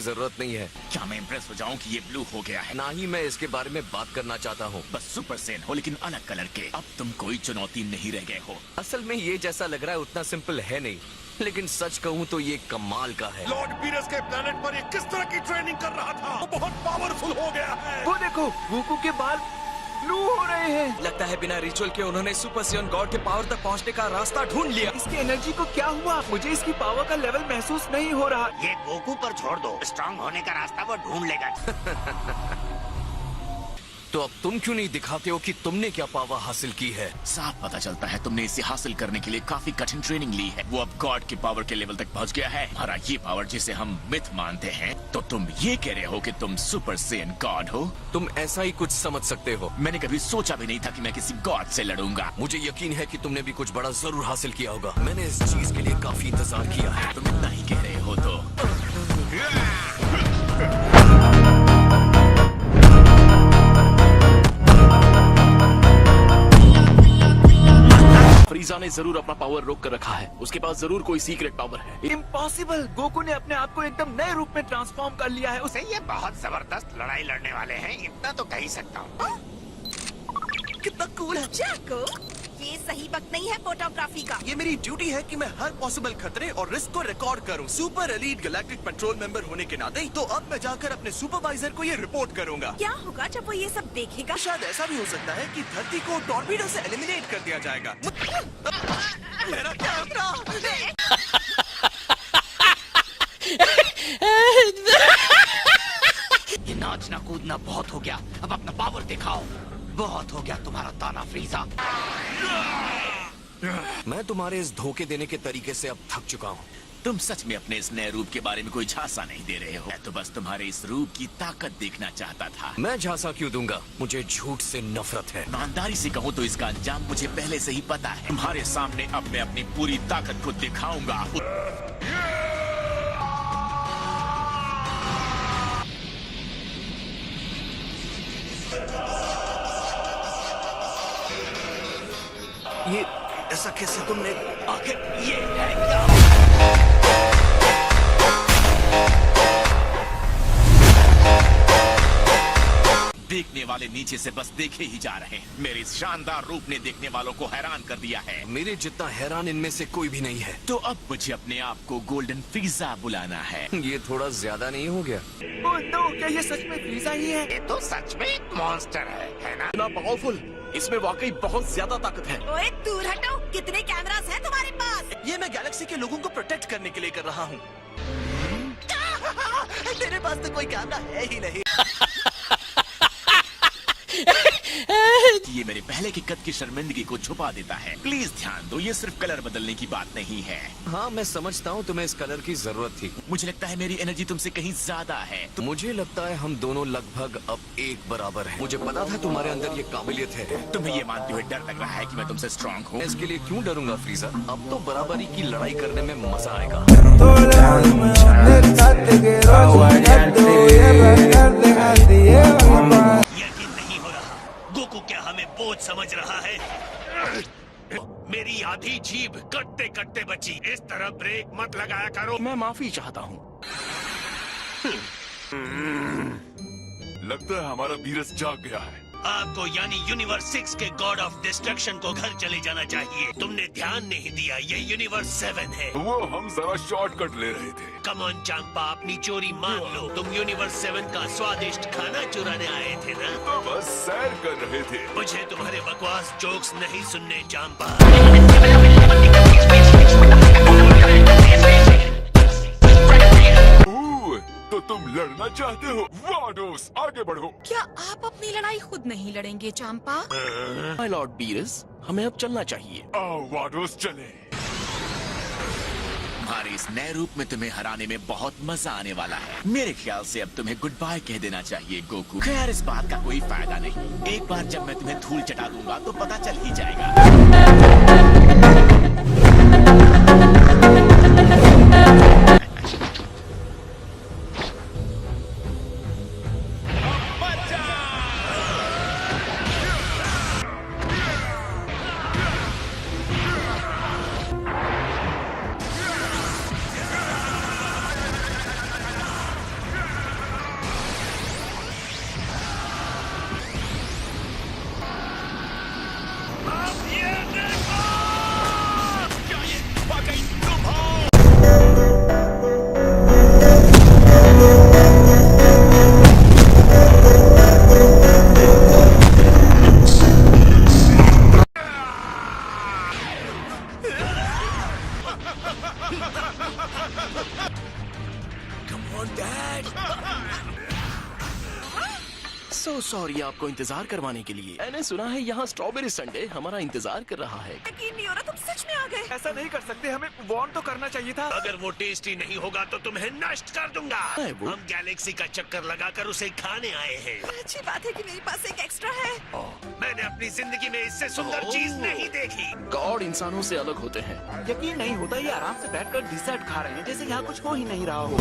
जरूरत नहीं है। क्या मैं इम्प्रेस हो जाऊं कि ये ब्लू हो गया है? ना ही मैं इसके बारे में बात करना चाहता हूँ। बस सुपर सेन हो, लेकिन अलग कलर के। अब तुम कोई चुनौती नहीं रह गए हो। असल में ये जैसा लग रहा है उतना सिंपल है नहीं, लेकिन सच कहूँ तो ये कमाल का है। लॉर्ड बीरस के प्लेनेट पर ये किस तरह की ट्रेनिंग कर रहा था? वो बहुत पावरफुल हो गया है। वो देखो, गोकू के बाल ब्लू हो रहे हैं। लगता है बिना रिचुअल के उन्होंने सुपर सेयन गॉड के पावर तक पहुंचने का रास्ता ढूंढ लिया। इसकी एनर्जी को क्या हुआ? मुझे इसकी पावर का लेवल महसूस नहीं हो रहा। ये गोकू पर छोड़ दो, स्ट्रांग होने का रास्ता वो ढूंढ लेगा। तो अब तुम क्यों नहीं दिखाते हो कि तुमने क्या पावर हासिल की है? साफ पता चलता है तुमने इसे हासिल करने के लिए काफी कठिन ट्रेनिंग ली है। वो अब गॉड के पावर के लेवल तक पहुंच गया है। हमारा ये पावर जिसे हम मिथ मानते हैं, तो तुम ये कह रहे हो कि तुम सुपर सेयन गॉड हो? तुम ऐसा ही कुछ समझ सकते हो। मैंने कभी सोचा भी नहीं था कि मैं किसी गॉड से लड़ूंगा। मुझे यकीन है कि तुमने भी कुछ बड़ा जरूर हासिल किया होगा। मैंने इस चीज के लिए काफी इंतजार किया है। तुम इतना ही कह रहे हो तो फ्रीजा ने जरूर अपना पावर रोक कर रखा है। उसके पास जरूर कोई सीक्रेट पावर है। इम्पॉसिबल! गोकू ने अपने आप को एकदम नए रूप में ट्रांसफॉर्म कर लिया है। उसे ये बहुत जबरदस्त लड़ाई लड़ने वाले हैं, इतना तो कह ही सकता हूँ। कितना कूल है जैको। ये सही वक्त नहीं है फोटोग्राफी का। ये मेरी ड्यूटी है कि मैं हर पॉसिबल खतरे और रिस्क को रिकॉर्ड करूं। Super elite galactic petrol member होने के नाते तो अब मैं जाकर अपने सुपरवाइजर को ये रिपोर्ट करूंगा। क्या होगा जब वो ये सब देखेगा? शायद ऐसा भी हो सकता है कि धरती को टॉर्पीडो से एलिमिनेट कर दिया जाएगा। मेरा कैमरा! ये नाचना कूदना बहुत हो गया, अब अपना पावर दिखाओ। बहुत हो गया तुम्हारा ताना फ्रीजा। मैं तुम्हारे इस धोखे देने के तरीके से अब थक चुका हूँ। तुम सच में अपने इस नए रूप के बारे में कोई झांसा नहीं दे रहे हो। मैं तो बस तुम्हारे इस रूप की ताकत देखना चाहता था। मैं झांसा क्यों दूंगा? मुझे झूठ से नफरत है। ईमानदारी से कहूँ तो इसका अंजाम मुझे पहले से ही पता है। तुम्हारे सामने अब मैं अपनी पूरी ताकत को दिखाऊंगा। ये ऐसा कैसे तुमने? आखिर ये है क्या? देखने वाले नीचे से बस देखे ही जा रहे हैं। मेरे इस शानदार रूप ने देखने वालों को हैरान कर दिया है। मेरे जितना हैरान इनमें से कोई भी नहीं है। तो अब मुझे अपने आप को गोल्डन फ्रीजा बुलाना है। ये थोड़ा ज्यादा नहीं हो गया? ओह नो, क्या ये सच में फ्रीजा ही है? ये तो सच में एक मॉन्स्टर है ना? इतना पावरफुल, इसमें वाकई बहुत ज्यादा ताकत है। ओए दूर हटो, कितने कैमरास हैं तुम्हारे पास? ये मैं गैलेक्सी के लोगों को प्रोटेक्ट करने के लिए कर रहा हूँ। मेरे पास तो कोई कैमरा है ही नहीं। ये मेरे पहले के कद की शर्मिंदगी को छुपा देता है। प्लीज ध्यान दो, ये सिर्फ कलर बदलने की बात नहीं है। हाँ, मैं समझता हूँ तुम्हें इस कलर की जरूरत थी। मुझे लगता है मेरी एनर्जी तुमसे कहीं ज्यादा है। तो मुझे लगता है हम दोनों लगभग अब एक बराबर हैं। मुझे पता था तुम्हारे अंदर ये काबिलियत है। तुम्हें ये मानते हुए डर लग रहा है कि मैं तुमसे स्ट्रांग हूँ? मैं इसके लिए क्यों डरूंगा फ्रीजा? अब तो बराबरी की लड़ाई करने में मजा आएगा। यकीन नहीं हो रहा, गोकू क्या हमें बोझ समझ रहा है? मेरी आधी जीभ कटते कटते बची। इस तरह ब्रेक मत लगाया करो। मैं माफी चाहता हूँ। लगता है हमारा बीरस जाग गया है। आपको यानी यूनिवर्स 6 के गॉड ऑफ डिस्ट्रक्शन को घर चले जाना चाहिए। तुमने ध्यान नहीं दिया, ये यूनिवर्स 7 है। वो हम जरा शॉर्टकट ले रहे थे। कम ऑन चांपा, अपनी चोरी मान लो। तुम यूनिवर्स 7 का स्वादिष्ट खाना चुराने आए थे ना? तो बस सैर कर रहे थे। मुझे तुम्हारे बकवास जोक्स नहीं सुनने चांपा। तो तुम लड़ना चाहते हो? वाडोस, आगे बढ़ो। क्या आप अपनी लड़ाई खुद नहीं लड़ेंगे चांपा? माय लॉर्ड बीरस, हमें अब चलना चाहिए। आओ वाडोस, चले। तुम्हारे इस नए रूप में तुम्हें हराने में बहुत मजा आने वाला है। मेरे ख्याल से अब तुम्हें गुड बाय कह देना चाहिए गोकू। खैर, इस बात का कोई फायदा नहीं। एक बार जब मैं तुम्हें धूल चटा दूंगा तो पता चल ही जाएगा। और ये आपको इंतजार करवाने के लिए। मैंने सुना है यहाँ स्ट्रॉबेरी संडे हमारा इंतजार कर रहा है। यकीन नहीं हो रहा, तुम सच में आ गए। ऐसा नहीं कर सकते, हमें वार्न तो करना चाहिए था। अगर वो टेस्टी नहीं होगा तो तुम्हें नष्ट कर दूंगा। है वो? हम गैलेक्सी का चक्कर लगाकर उसे खाने आए हैं। अच्छी बात है कि मेरे पास एक एक्स्ट्रा है। मैंने अपनी जिंदगी में इससे सुंदर चीज नहीं देखी। गॉड इंसानों से अलग होते हैं। यकीन नहीं होता, ये आराम से बैठकर डिजर्ट खा रहे हैं जैसे यहाँ कुछ हो ही नहीं रहा हो।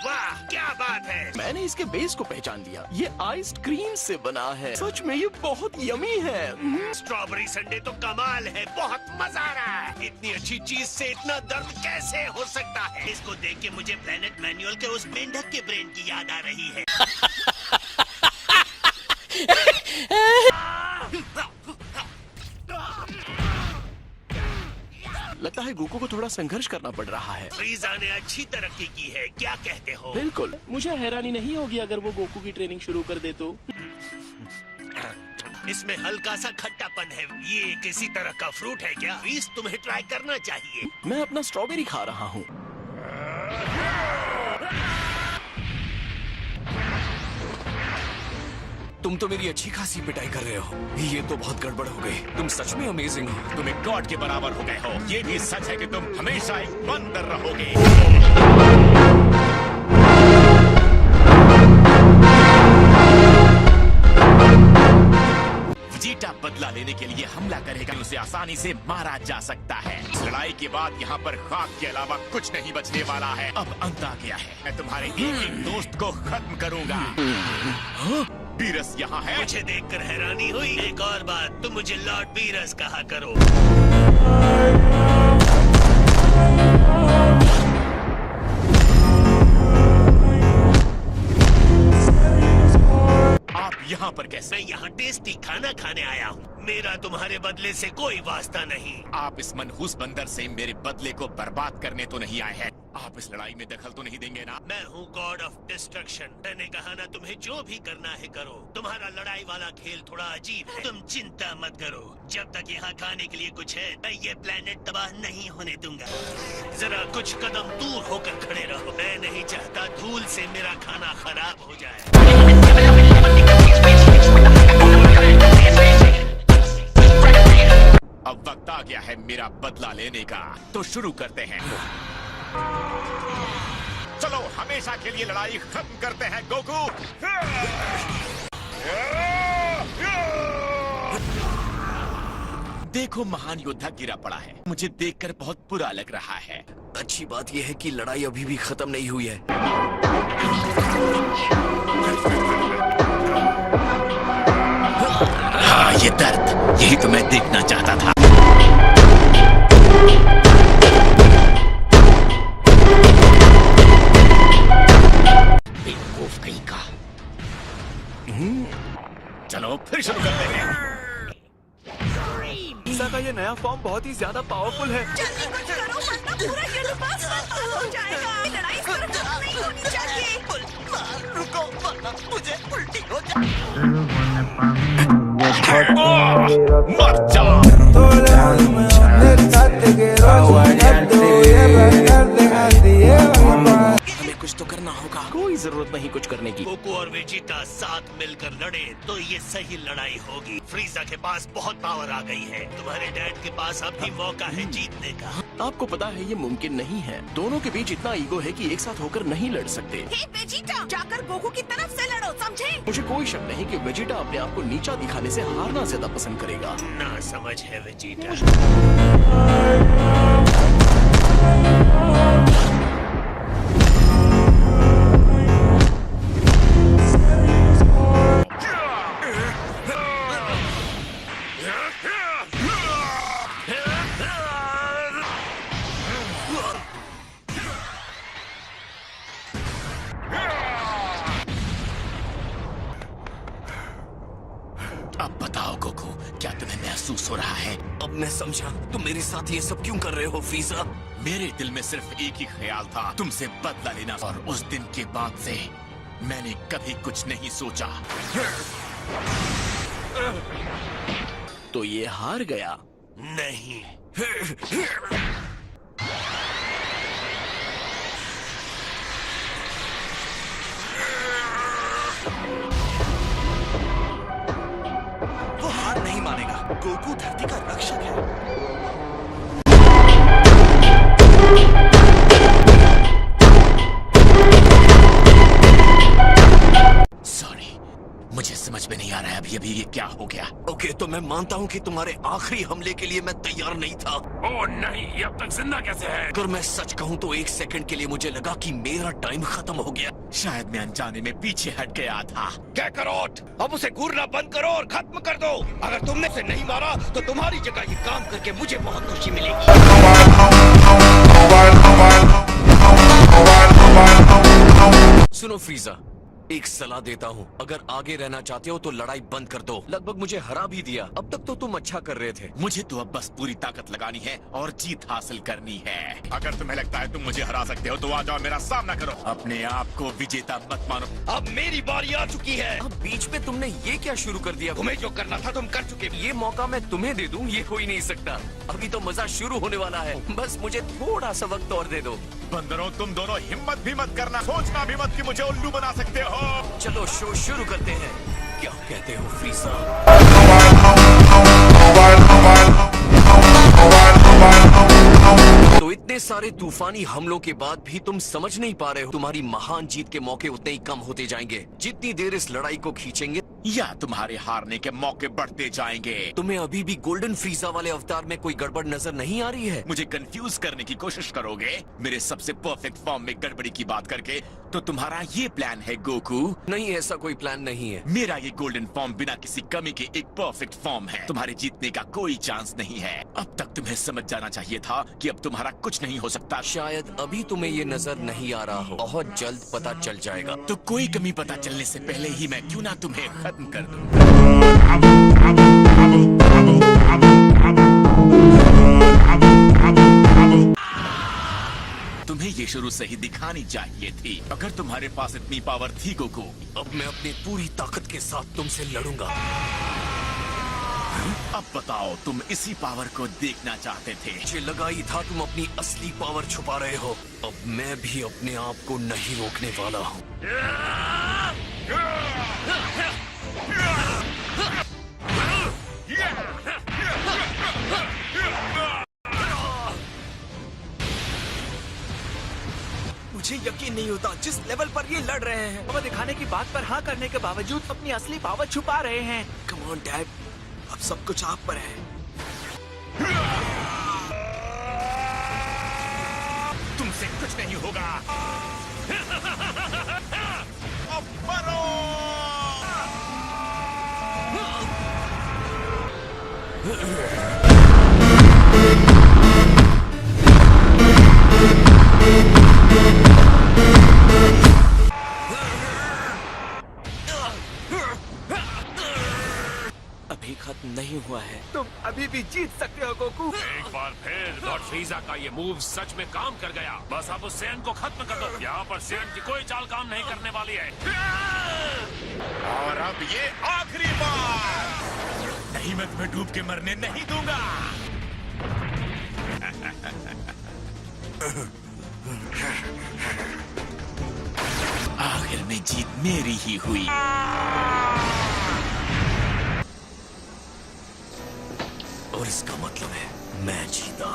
वाह, क्या बात है। मैंने इसके बेस को पहचान लिया। ये आइस्ड क्रीम से बना है। सच में ये बहुत यमी है। स्ट्रॉबेरी संडे तो कमाल है, बहुत मजा आ रहा है। इतनी अच्छी चीज से इतना दर्द कैसे हो सकता है? इसको देख के मुझे प्लेनेट मैनुअल के उस मेंढक के ब्रेन की याद आ रही है। लगता है गोकू को थोड़ा संघर्ष करना पड़ रहा है। फ्रीजा ने अच्छी तरक्की की है, क्या कहते हो? बिल्कुल, मुझे हैरानी नहीं होगी अगर वो गोकू की ट्रेनिंग शुरू कर दे तो। इसमें हल्का सा खट्टापन है। ये किसी तरह का फ्रूट है क्या? फ्रीज, तुम्हें ट्राई करना चाहिए। मैं अपना स्ट्रॉबेरी खा रहा हूँ। तुम तो मेरी अच्छी खासी पिटाई कर रहे हो। ये तो बहुत गड़बड़ हो गई। तुम सच में अमेजिंग हो। तुम एक गॉड के बराबर हो गए हो। ये भी सच है कि तुम हमेशा एक बंदर रहोगे। वेजिटा बदला लेने के लिए हमला करेगा, उसे आसानी से मारा जा सकता है। इस लड़ाई के बाद यहाँ पर खाक के अलावा कुछ नहीं बचने वाला है। अब अंत आ गया है। मैं तुम्हारे एक एक दोस्त को खत्म करूंगा। बीरस यहाँ है। मुझे देखकर हैरानी हुई। एक और बात, तुम मुझे लॉर्ड बीरस कहा करो। आप यहाँ पर कैसे? मैं यहाँ टेस्टी खाना खाने आया हूँ। मेरा तुम्हारे बदले से कोई वास्ता नहीं। आप इस मनहूस बंदर से मेरे बदले को बर्बाद करने तो नहीं आए हैं। आप इस लड़ाई में दखल तो नहीं देंगे ना? मैं हूँ गॉड ऑफ डिस्ट्रक्शन। मैंने कहा ना, तुम्हें जो भी करना है करो। तुम्हारा लड़ाई वाला खेल थोड़ा अजीब है। तुम चिंता मत करो। जब तक यहाँ खाने के लिए कुछ है, मैं ये प्लेनेट तबाह नहीं होने दूंगा। जरा कुछ कदम दूर होकर खड़े रहो। मैं नहीं चाहता धूल से मेरा खाना खराब हो जाए। अब वक्त आ गया है मेरा बदला लेने का। तो शुरू करते हैं। चलो हमेशा के लिए लड़ाई खत्म करते हैं गोकू। देखो, महान योद्धा गिरा पड़ा है। मुझे देखकर बहुत बुरा लग रहा है। अच्छी बात यह है कि लड़ाई अभी भी खत्म नहीं हुई है। हाँ, ये दर्द, यही तो मैं देखना चाहता था। बेवकूफ कहीं का। चलो फिर शुरू करते हैं। पिज़्ज़ा का ये नया फॉर्म बहुत ही ज्यादा पावरफुल है। जल्दी कुछ करो, वरना पूरा यूनिवर्स हो जाएगा। लड़ाई इस तरह खत्म नहीं होनी चाहिए। रुको, वरना मुझे उल्टी हो जाए। मर जा। हमें कुछ तो करना होगा। कोई जरूरत नहीं कुछ करने की। गोकू और वेजिटा साथ मिलकर लड़े तो ये सही लड़ाई होगी। फ्रीजा के पास बहुत पावर आ गई है। तुम्हारे डैड के पास अब भी मौका है जीतने का। आपको पता है ये मुमकिन नहीं है। दोनों के बीच इतना ईगो है कि एक साथ होकर नहीं लड़ सकते। हे वेजिटा, जाकर गोकू की तरफ से लड़ो, समझे? मुझे कोई शक नहीं कि वेजिटा अपने आप को नीचा दिखाने से हारना ज्यादा पसंद करेगा। ना समझ है वेजिटा। अब बताओ गोकू, क्या तुम्हें महसूस हो रहा है? अब मैं समझा तुम मेरे साथ ये सब क्यों कर रहे हो फ्रीजा। मेरे दिल में सिर्फ एक ही ख्याल था, तुमसे बदला लेना। और उस दिन के बाद से मैंने कभी कुछ नहीं सोचा। तो ये हार गया। नहीं, वो हार नहीं मानेगा। गोकू धरती का रक्षक है। सॉरी, मुझे समझ में नहीं आ रहा है अभी ये क्या हो गया। ओके, तो मैं मानता हूँ कि तुम्हारे आखिरी हमले के लिए मैं तैयार नहीं था। ओह नहीं, ये अब तक जिंदा कैसे है? अगर मैं सच कहूँ तो एक सेकंड के लिए मुझे लगा कि मेरा टाइम खत्म हो गया। शायद मैं अनजाने में पीछे हट गया था। कैकरोट, अब उसे घूरना बंद करो और खत्म कर दो। अगर तुमने उसे नहीं मारा तो तुम्हारी जगह ये काम करके मुझे बहुत खुशी मिलेगी। सुनो फ्रीजा, एक सलाह देता हूँ, अगर आगे रहना चाहते हो तो लड़ाई बंद कर दो। लगभग मुझे हरा भी दिया, अब तक तो तुम अच्छा कर रहे थे। मुझे तो अब बस पूरी ताकत लगानी है और जीत हासिल करनी है। अगर तुम्हें लगता है तुम मुझे हरा सकते हो तो आ जाओ, मेरा सामना करो। अपने आप को विजेता मत मानो। अब मेरी बारी आ चुकी है। अब बीच में तुमने ये क्या शुरू कर दिया? तुम्हें जो करना था तुम कर चुके। ये मौका मैं तुम्हें दे दूं, ये हो ही नहीं सकता। अभी तो मजा शुरू होने वाला है, बस मुझे थोड़ा सा वक्त और दे दो। बंदरों, तुम दोनों हिम्मत भी मत करना, सोचना भी मत कि मुझे उल्लू बना सकते हो। चलो शो शुरू करते हैं। क्या कहते हो फ्रीजा? तो इतने सारे तूफानी हमलों के बाद भी तुम समझ नहीं पा रहे हो, तुम्हारी महान जीत के मौके उतने ही कम होते जाएंगे जितनी देर इस लड़ाई को खींचेंगे, या तुम्हारे हारने के मौके बढ़ते जाएंगे। तुम्हें अभी भी गोल्डन फ्रीजा वाले अवतार में कोई गड़बड़ नजर नहीं आ रही है? मुझे कंफ्यूज करने की कोशिश करोगे मेरे सबसे परफेक्ट फॉर्म में गड़बड़ी की बात करके? तो तुम्हारा ये प्लान है गोकू? नहीं, ऐसा कोई प्लान नहीं है। मेरा ये गोल्डन फॉर्म बिना किसी कमी के एक परफेक्ट फॉर्म है। तुम्हारे जीतने का कोई चांस नहीं है। अब तक तुम्हें समझ जाना चाहिए था कि अब तुम्हारा कुछ नहीं हो सकता। शायद अभी तुम्हें ये नजर नहीं आ रहा हो, बहुत जल्द पता चल जाएगा। तो कोई कमी पता चलने से पहले ही मैं क्यों ना तुम्हें खत्म कर दूं। तुम्हें ये शुरू से ही दिखानी चाहिए थी। अगर तुम्हारे पास इतनी पावर थी गोकू। अब मैं अपनी पूरी ताकत के साथ तुमसे लड़ूंगा। अब बताओ, तुम इसी पावर को देखना चाहते थे। मुझे लगा ही था तुम अपनी असली पावर छुपा रहे हो। अब मैं भी अपने आप को नहीं रोकने वाला हूँ। मुझे यकीन नहीं होता जिस लेवल पर ये लड़ रहे हैं। पावर दिखाने की बात पर हाँ करने के बावजूद अपनी असली पावर छुपा रहे हैं। कम ऑन डैड, अब सब कुछ आप पर है। तुमसे कुछ नहीं होगा। अब मरो। अभी खत्म नहीं हुआ है, तुम अभी भी जीत सकते हो गोकू। एक बार फिर लॉर्ड फ्रीजा का ये मूव सच में काम कर गया। बस अब उस सेन को खत्म कर दो। यहाँ पर सेन की कोई चाल काम नहीं करने वाली है। और अब ये आखिरी बार। नहीं, मैं तुम्हें डूब के मरने नहीं दूंगा। आखिर में जीत मेरी ही हुई। और इसका मतलब है मैं जीता।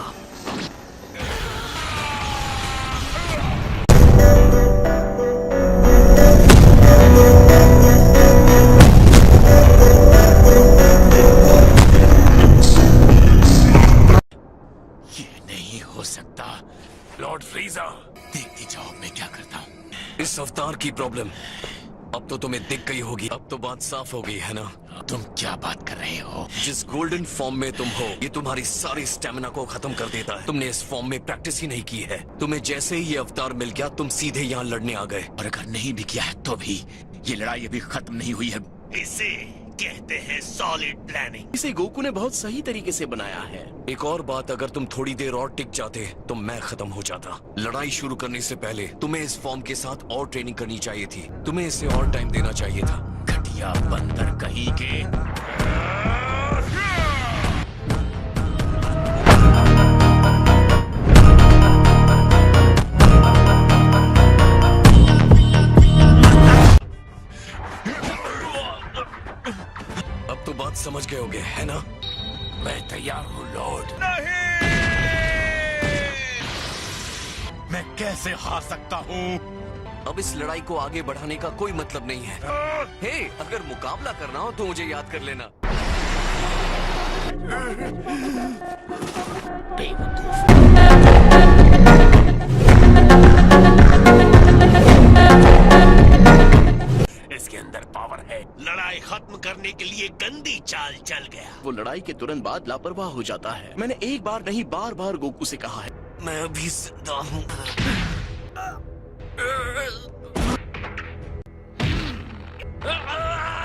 ये नहीं हो सकता। लॉर्ड फ्रीजा, देखते जाओ मैं क्या करता हूँ। इस अवतार की प्रॉब्लम अब तो तुम्हें दिख गई होगी। अब तो बात साफ हो गई है ना? तुम क्या बात कर रहे हो? जिस गोल्डन फॉर्म में तुम हो, ये तुम्हारी सारी स्टेमिना को खत्म कर देता है। तुमने इस फॉर्म में प्रैक्टिस ही नहीं की है। तुम्हें जैसे ही ये अवतार मिल गया, तुम सीधे यहाँ लड़ने आ गए। और अगर नहीं भी किया है तो भी ये लड़ाई अभी खत्म नहीं हुई है। इसे कहते हैं सॉलिड प्लानिंग। इसे गोकू ने बहुत सही तरीके से बनाया है। एक और बात, अगर तुम थोड़ी देर और टिक जाते तो मैं खत्म हो जाता। लड़ाई शुरू करने से पहले तुम्हें इस फॉर्म के साथ और ट्रेनिंग करनी चाहिए थी। तुम्हें इसे और टाइम देना चाहिए था। घटिया बंदर कहीं के। लॉर्ड, मैं कैसे हार सकता हूँ? अब इस लड़ाई को आगे बढ़ाने का कोई मतलब नहीं है। हे, अगर मुकाबला करना हो तो मुझे याद कर लेना। इसके अंदर पावर है। लड़ाई खत्म करने के लिए गंदी चाल चल गया। वो लड़ाई के तुरंत बाद लापरवाह हो जाता है। मैंने एक बार नहीं बार बार गोकू से कहा है। मैं अभी जिंदा हूँ।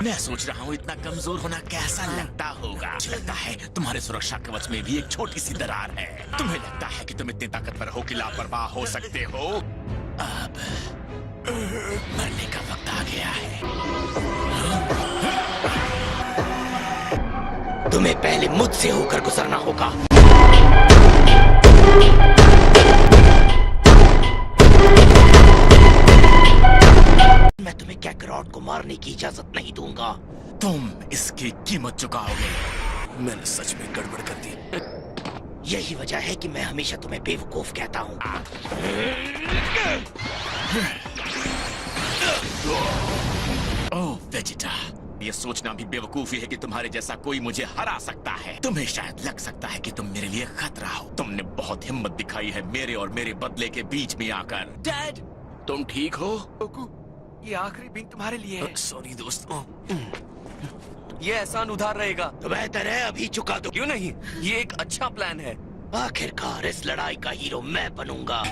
मैं सोच रहा हूँ इतना कमजोर होना कैसा लगता होगा। मुझे लगता है तुम्हारे सुरक्षा कवच में भी एक छोटी सी दरार है। तुम्हें लगता है कि तुम इतने ताकतवर हो कि लापरवाह हो सकते हो। अब मरने का वक्त आ गया है। तुम्हें पहले मुझसे होकर गुजरना होगा। मैं तुम्हें कैकरॉट को मारने की इजाजत नहीं दूंगा। तुम इसकी कीमत चुकाओगे। मैंने सच में गड़बड़ कर दी। यही वजह है कि मैं हमेशा तुम्हें बेवकूफ कहता हूँ। ओह वेजिटा, ये सोचना भी बेवकूफी है कि तुम्हारे जैसा कोई मुझे हरा सकता है। तुम्हें शायद लग सकता है कि तुम मेरे लिए खतरा हो। तुमने बहुत हिम्मत दिखाई है मेरे और मेरे बदले के बीच में आकर। डैड, तुम ठीक हो? गोकू, ये आखिरी बिंग तुम्हारे लिए है। सॉरी दोस्तों, ये एहसान उधार रहेगा। तो बेहतर है अभी चुका दो। क्यों नहीं, ये एक अच्छा प्लान है। आखिरकार इस लड़ाई का हीरो मैं बनूंगा।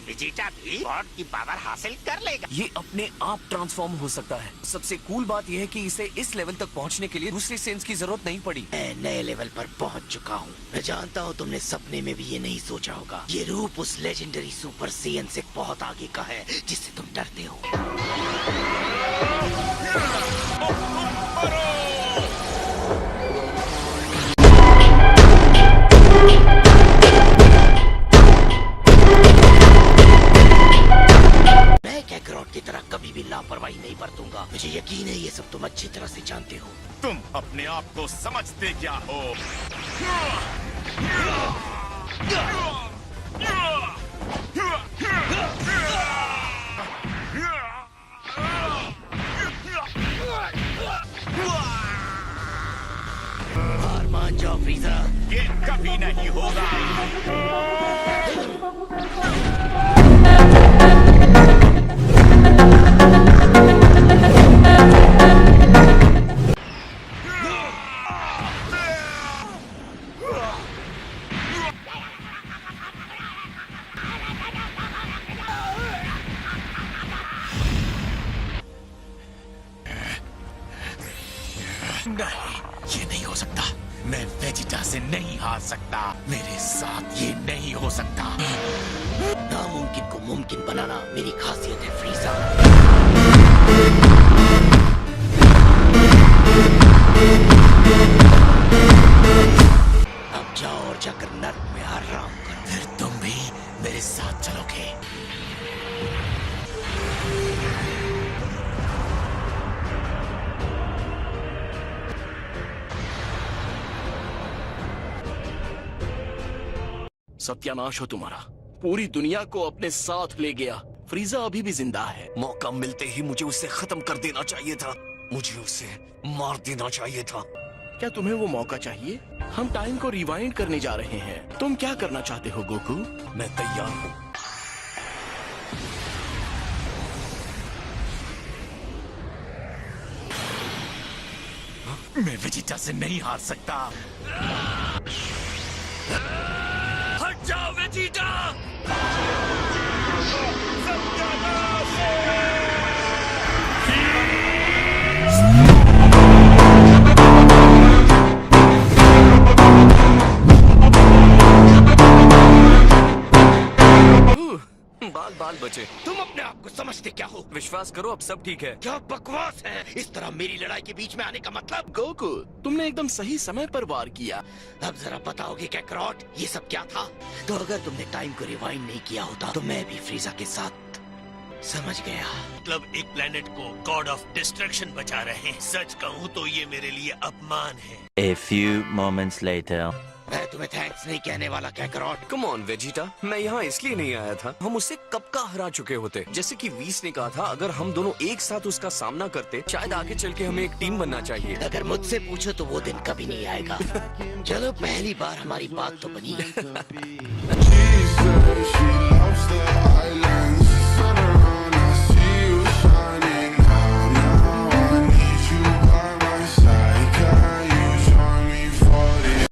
वेजिटा भी गॉड की पावर हासिल कर लेगा। ये अपने आप ट्रांसफॉर्म हो सकता है। सबसे कूल बात यह है कि इसे इस लेवल तक पहुंचने के लिए दूसरी सेंस की जरूरत नहीं पड़ी। मैं नए लेवल पर पहुंच चुका हूं। मैं जानता हूं तुमने सपने में भी ये नहीं सोचा होगा। ये रूप उस लेजेंडरी सुपर सेयन से बहुत आगे का है जिससे तुम डरते हो। कैकरॉट की तरह कभी भी लापरवाही नहीं बरतूंगा। मुझे यकीन है ये सब तुम अच्छी तरह से जानते हो। तुम अपने आप को समझते क्या हो? हार मान जाओ फ्रीजा। ये कभी नहीं होगा। नहीं, ये नहीं हो सकता। मैं वेजिटा से नहीं हार सकता। मेरे साथ ये नहीं हो सकता। नामुमकिन को मुमकिन बनाना मेरी खासियत है फ्रीजा। अब जाओ और जाकर नर्क में आराम करो। फिर तुम भी मेरे साथ चलोगे। सत्यानाश हो तुम्हारा। पूरी दुनिया को अपने साथ ले गया। फ्रीजा अभी भी जिंदा है। मौका मिलते ही मुझे उसे खत्म कर देना चाहिए था। मुझे उसे मार देना चाहिए था। क्या तुम्हें वो मौका चाहिए? हम टाइम को रिवाइंड करने जा रहे हैं। तुम क्या करना चाहते हो गोकू? मैं तैयार हूँ। मैं वेजिटा से नहीं हार सकता। हट जाओ वेजिटा! बाल बाल बचे। तुम अपने आप को समझते जानते क्या हो? विश्वास करो अब सब ठीक है। क्या बकवास है? इस तरह मेरी लड़ाई के बीच में आने का मतलब? गोकू, तुमने एकदम सही समय पर वार किया। अब जरा बताओगे कैकरॉट, ये सब क्या था? तो अगर तुमने टाइम को रिवाइंड नहीं किया होता तो मैं भी फ्रीजा के साथ समझ गया। मतलब एक प्लेनेट को गॉड ऑफ डिस्ट्रक्शन बचा रहे हैं। सच कहूँ तो ये मेरे लिए अपमान है। A few moments later. मैं तुम्हें थैंक्स नहीं कहने वाला कैकरॉट। कम ऑन वेजिटा, मैं यहाँ इसलिए नहीं आया था। हम उससे कब का हरा चुके होते। जैसे कि वीस ने कहा था, अगर हम दोनों एक साथ उसका सामना करते, शायद आगे चल के हमें एक टीम बनना चाहिए। अगर मुझसे पूछो तो वो दिन कभी नहीं आएगा। चलो पहली बार हमारी बात तो बनी।